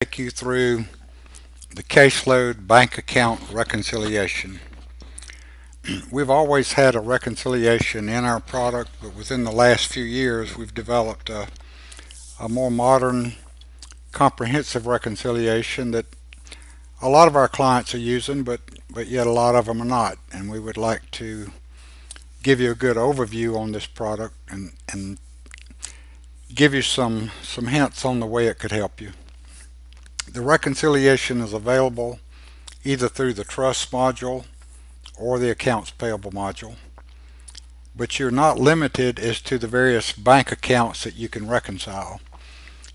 Take you through the caseload bank account reconciliation. We've always had a reconciliation in our product, but within the last few years we've developed a more modern, comprehensive reconciliation that a lot of our clients are using, but yet a lot of them are not. And we would like to give you a good overview on this product and give you some hints on the way it could help you. The reconciliation is available either through the trust module or the accounts payable module, but you're not limited as to the various bank accounts that you can reconcile.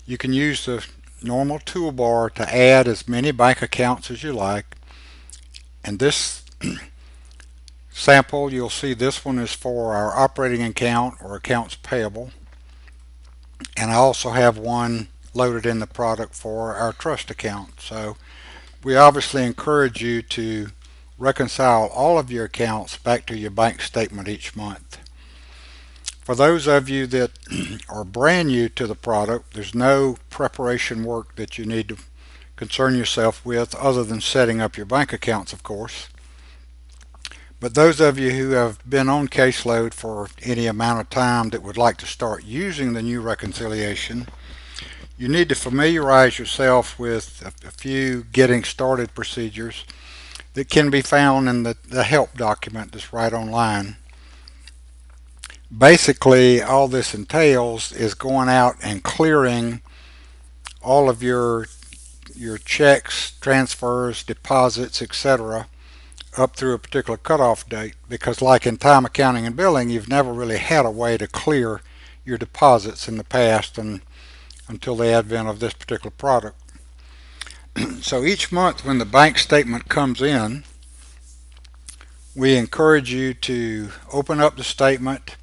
You can use the normal toolbar to add as many bank accounts as you like, and this sample, you'll see this one is for our operating account or accounts payable, and I also have one loaded in the product for our trust account. So we obviously encourage you to reconcile all of your accounts back to your bank statement each month. For those of you that are brand new to the product, there's no preparation work that you need to concern yourself with other than setting up your bank accounts, of course. But those of you who have been on caseload for any amount of time that would like to start using the new reconciliation, you need to familiarize yourself with a few getting started procedures that can be found in the help document that's right online. Basically, all this entails is going out and clearing all of your checks, transfers, deposits, etc. up through a particular cutoff date, because like in time accounting and billing, you've never really had a way to clear your deposits in the past and until the advent of this particular product. So each month when the bank statement comes in, we encourage you to open up the statement,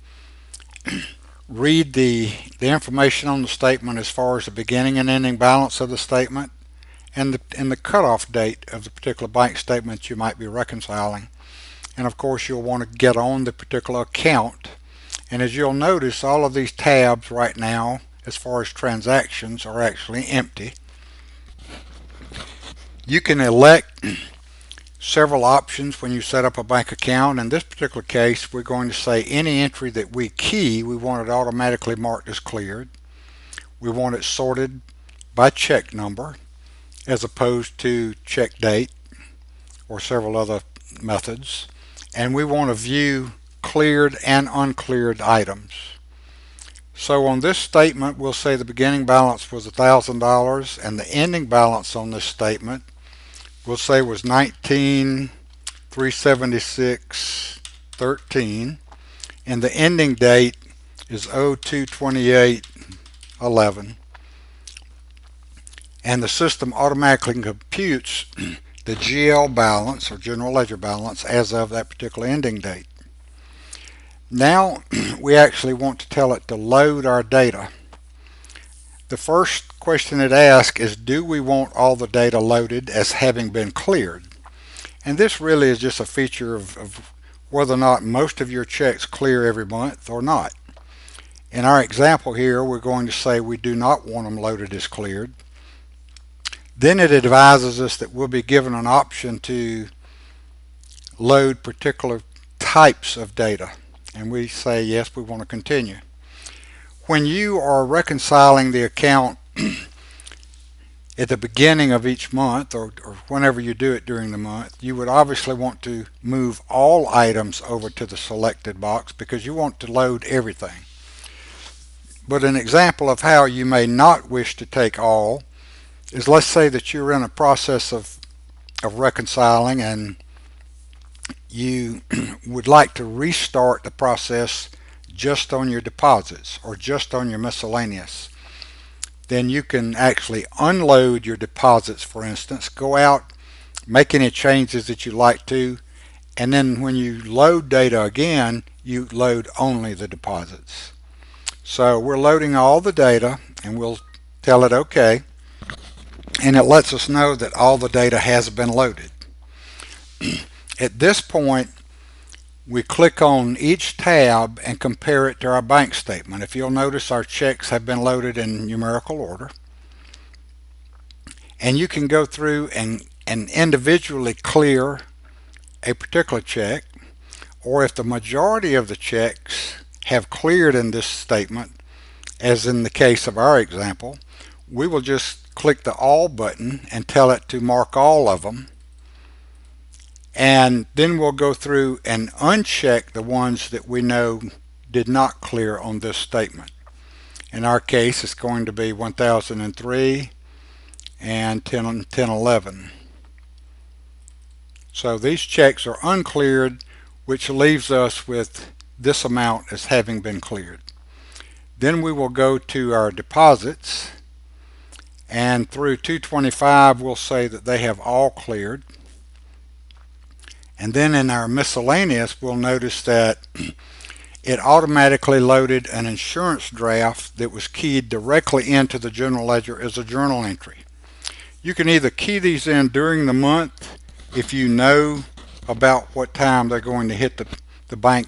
read the information on the statement as far as the beginning and ending balance of the statement and the cutoff date of the particular bank statement you might be reconciling. And of course you'll want to get on the particular account. And as you'll notice, all of these tabs right now as far as transactions are actually empty. You can elect several options when you set up a bank account. In this particular case, we're going to say any entry that we key, we want it automatically marked as cleared. We want it sorted by check number as opposed to check date or several other methods. And we want to view cleared and uncleared items. So on this statement, we'll say the beginning balance was $1,000 and the ending balance on this statement we'll say was $19,376.13, and the ending date is 02/28/11, and the system automatically computes the GL balance or general ledger balance as of that particular ending date. Now we actually want to tell it to load our data. The first question it asks is, do we want all the data loaded as having been cleared? And this really is just a feature of whether or not most of your checks clear every month or not. In our example here, we're going to say we do not want them loaded as cleared. Then it advises us that we'll be given an option to load particular types of data. And we say yes, we want to continue. When you are reconciling the account at the beginning of each month or whenever you do it during the month, you would obviously want to move all items over to the selected box because you want to load everything. But an example of how you may not wish to take all is, let's say that you're in a process of reconciling and you would like to restart the process just on your deposits or just on your miscellaneous. Then you can actually unload your deposits, for instance, go out, make any changes that you like to, and then when you load data again, you load only the deposits. So we're loading all the data and we'll tell it OK, and it lets us know that all the data has been loaded. At this point, we click on each tab and compare it to our bank statement. If you'll notice, our checks have been loaded in numerical order. And you can go through and individually clear a particular check, or if the majority of the checks have cleared in this statement, as in the case of our example, we will just click the All button and tell it to mark all of them. And then we'll go through and uncheck the ones that we know did not clear on this statement. In our case, it's going to be 1003 and 1011. So these checks are uncleared, which leaves us with this amount as having been cleared. Then we will go to our deposits, and through 225 we'll say that they have all cleared. And then in our miscellaneous, we'll notice that it automatically loaded an insurance draft that was keyed directly into the general ledger as a journal entry. You can either key these in during the month if you know about what time they're going to hit the bank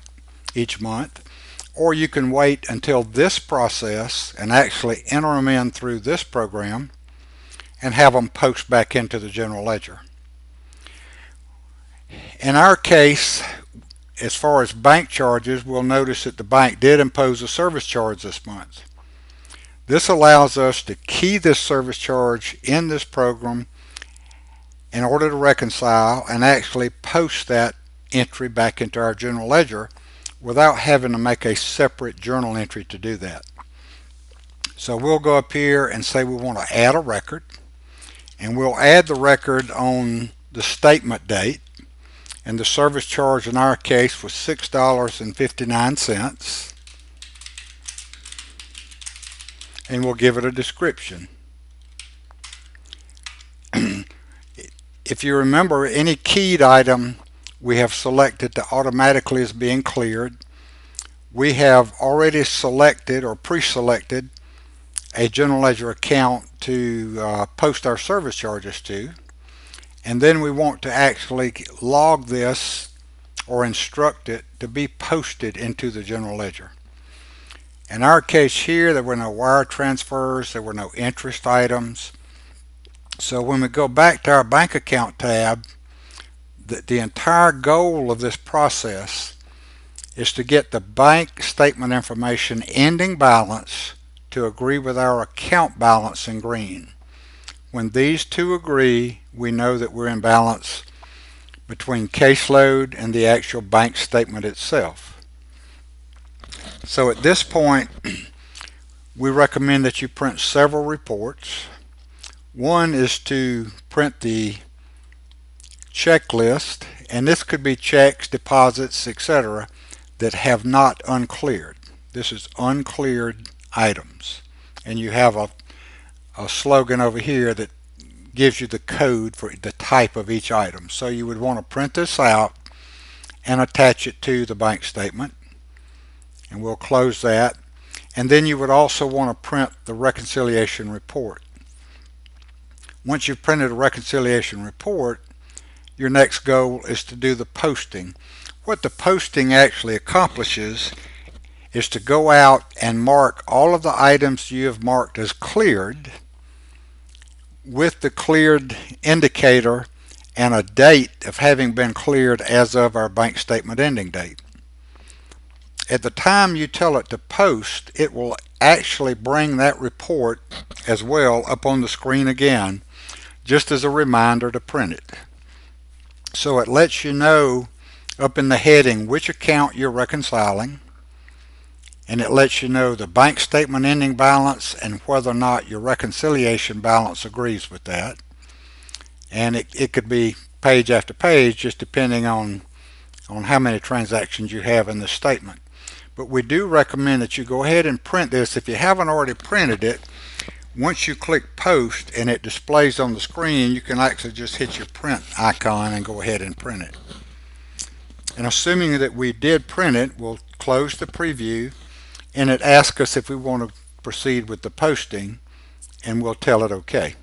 each month, or you can wait until this process and actually enter them in through this program and have them post back into the general ledger. In our case, as far as bank charges, we'll notice that the bank did impose a service charge this month. This allows us to key this service charge in this program in order to reconcile and actually post that entry back into our general ledger without having to make a separate journal entry to do that. So we'll go up here and say we want to add a record, and we'll add the record on the statement date, and the service charge in our case was $6.59, and we'll give it a description. If you remember, any keyed item we have selected to automatically is being cleared. We have already selected or pre-selected a general ledger account to post our service charges to, and then we want to actually log this or instruct it to be posted into the general ledger. In our case here, there were no wire transfers, there were no interest items. So when we go back to our bank account tab, the entire goal of this process is to get the bank statement information ending balance to agree with our account balance in green. When these two agree, we know that we're in balance between caseload and the actual bank statement itself. So at this point, we recommend that you print several reports. One is to print the checklist, and this could be checks, deposits, etc. that have not uncleared. This is uncleared items, and you have a slogan over here that gives you the code for the type of each item. So you would want to print this out and attach it to the bank statement, and we'll close that. And then you would also want to print the reconciliation report. Once you've printed a reconciliation report, your next goal is to do the posting. What the posting actually accomplishes is to go out and mark all of the items you have marked as cleared with the cleared indicator and a date of having been cleared as of our bank statement ending date. At the time you tell it to post, it will actually bring that report as well up on the screen again, just as a reminder to print it. So it lets you know up in the heading which account you're reconciling, and it lets you know the bank statement ending balance and whether or not your reconciliation balance agrees with that. And it could be page after page, just depending on how many transactions you have in the statement. But we do recommend that you go ahead and print this. If you haven't already printed it, once you click post and it displays on the screen, you can actually just hit your print icon and go ahead and print it. And assuming that we did print it, we'll close the preview, and it asks us if we want to proceed with the posting, and we'll tell it OK.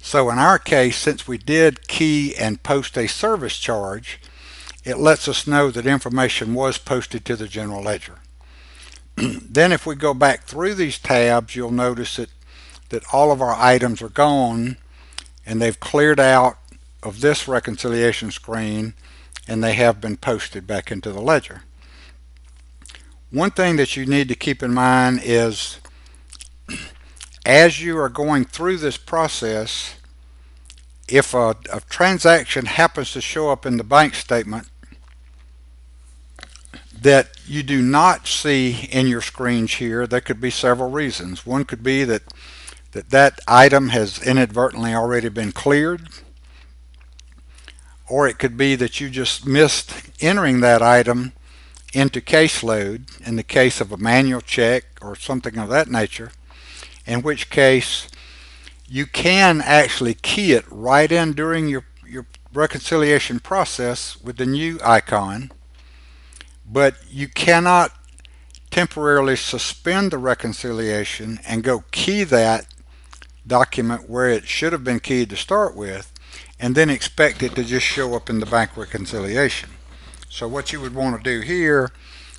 So in our case, since we did key and post a service charge, it lets us know that information was posted to the general ledger. Then if we go back through these tabs, you'll notice that that all of our items are gone and they've cleared out of this reconciliation screen and they have been posted back into the ledger. One thing that you need to keep in mind is as you are going through this process, if a transaction happens to show up in the bank statement that you do not see in your screens here, there could be several reasons. One could be that item has inadvertently already been cleared, or it could be that you just missed entering that item into caseload in the case of a manual check or something of that nature, in which case you can actually key it right in during your reconciliation process with the new icon, but you cannot temporarily suspend the reconciliation and go key that document where it should have been keyed to start with and then expect it to just show up in the bank reconciliation. So what you would want to do here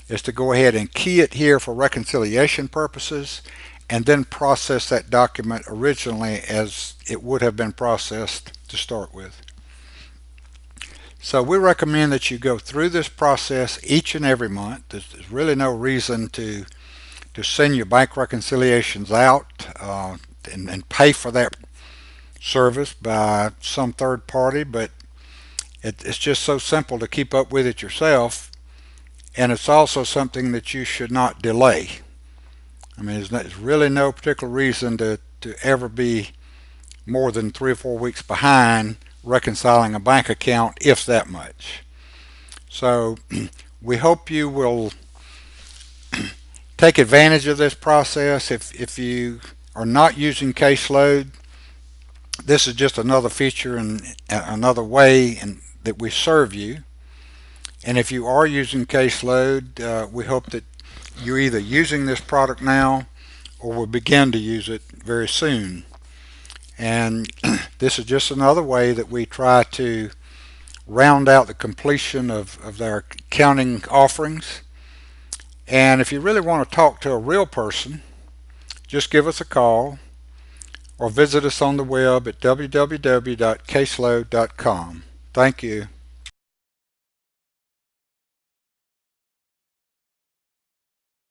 is to go ahead and key it here for reconciliation purposes and then process that document originally as it would have been processed to start with. So we recommend that you go through this process each and every month. There's really no reason to send your bank reconciliations out and pay for that service by some third party, but it's just so simple to keep up with it yourself, and it's also something that you should not delay. I mean, there's really no particular reason to ever be more than 3 or 4 weeks behind reconciling a bank account, if that much. So we hope you will take advantage of this process. If you are not using caseload, this is just another feature and another way that we serve you. And if you are using caseload, we hope that you're either using this product now or will begin to use it very soon. And this is just another way that we try to round out the completion of their accounting offerings. And if you really want to talk to a real person, just give us a call or visit us on the web at www.caseload.com. Thank you.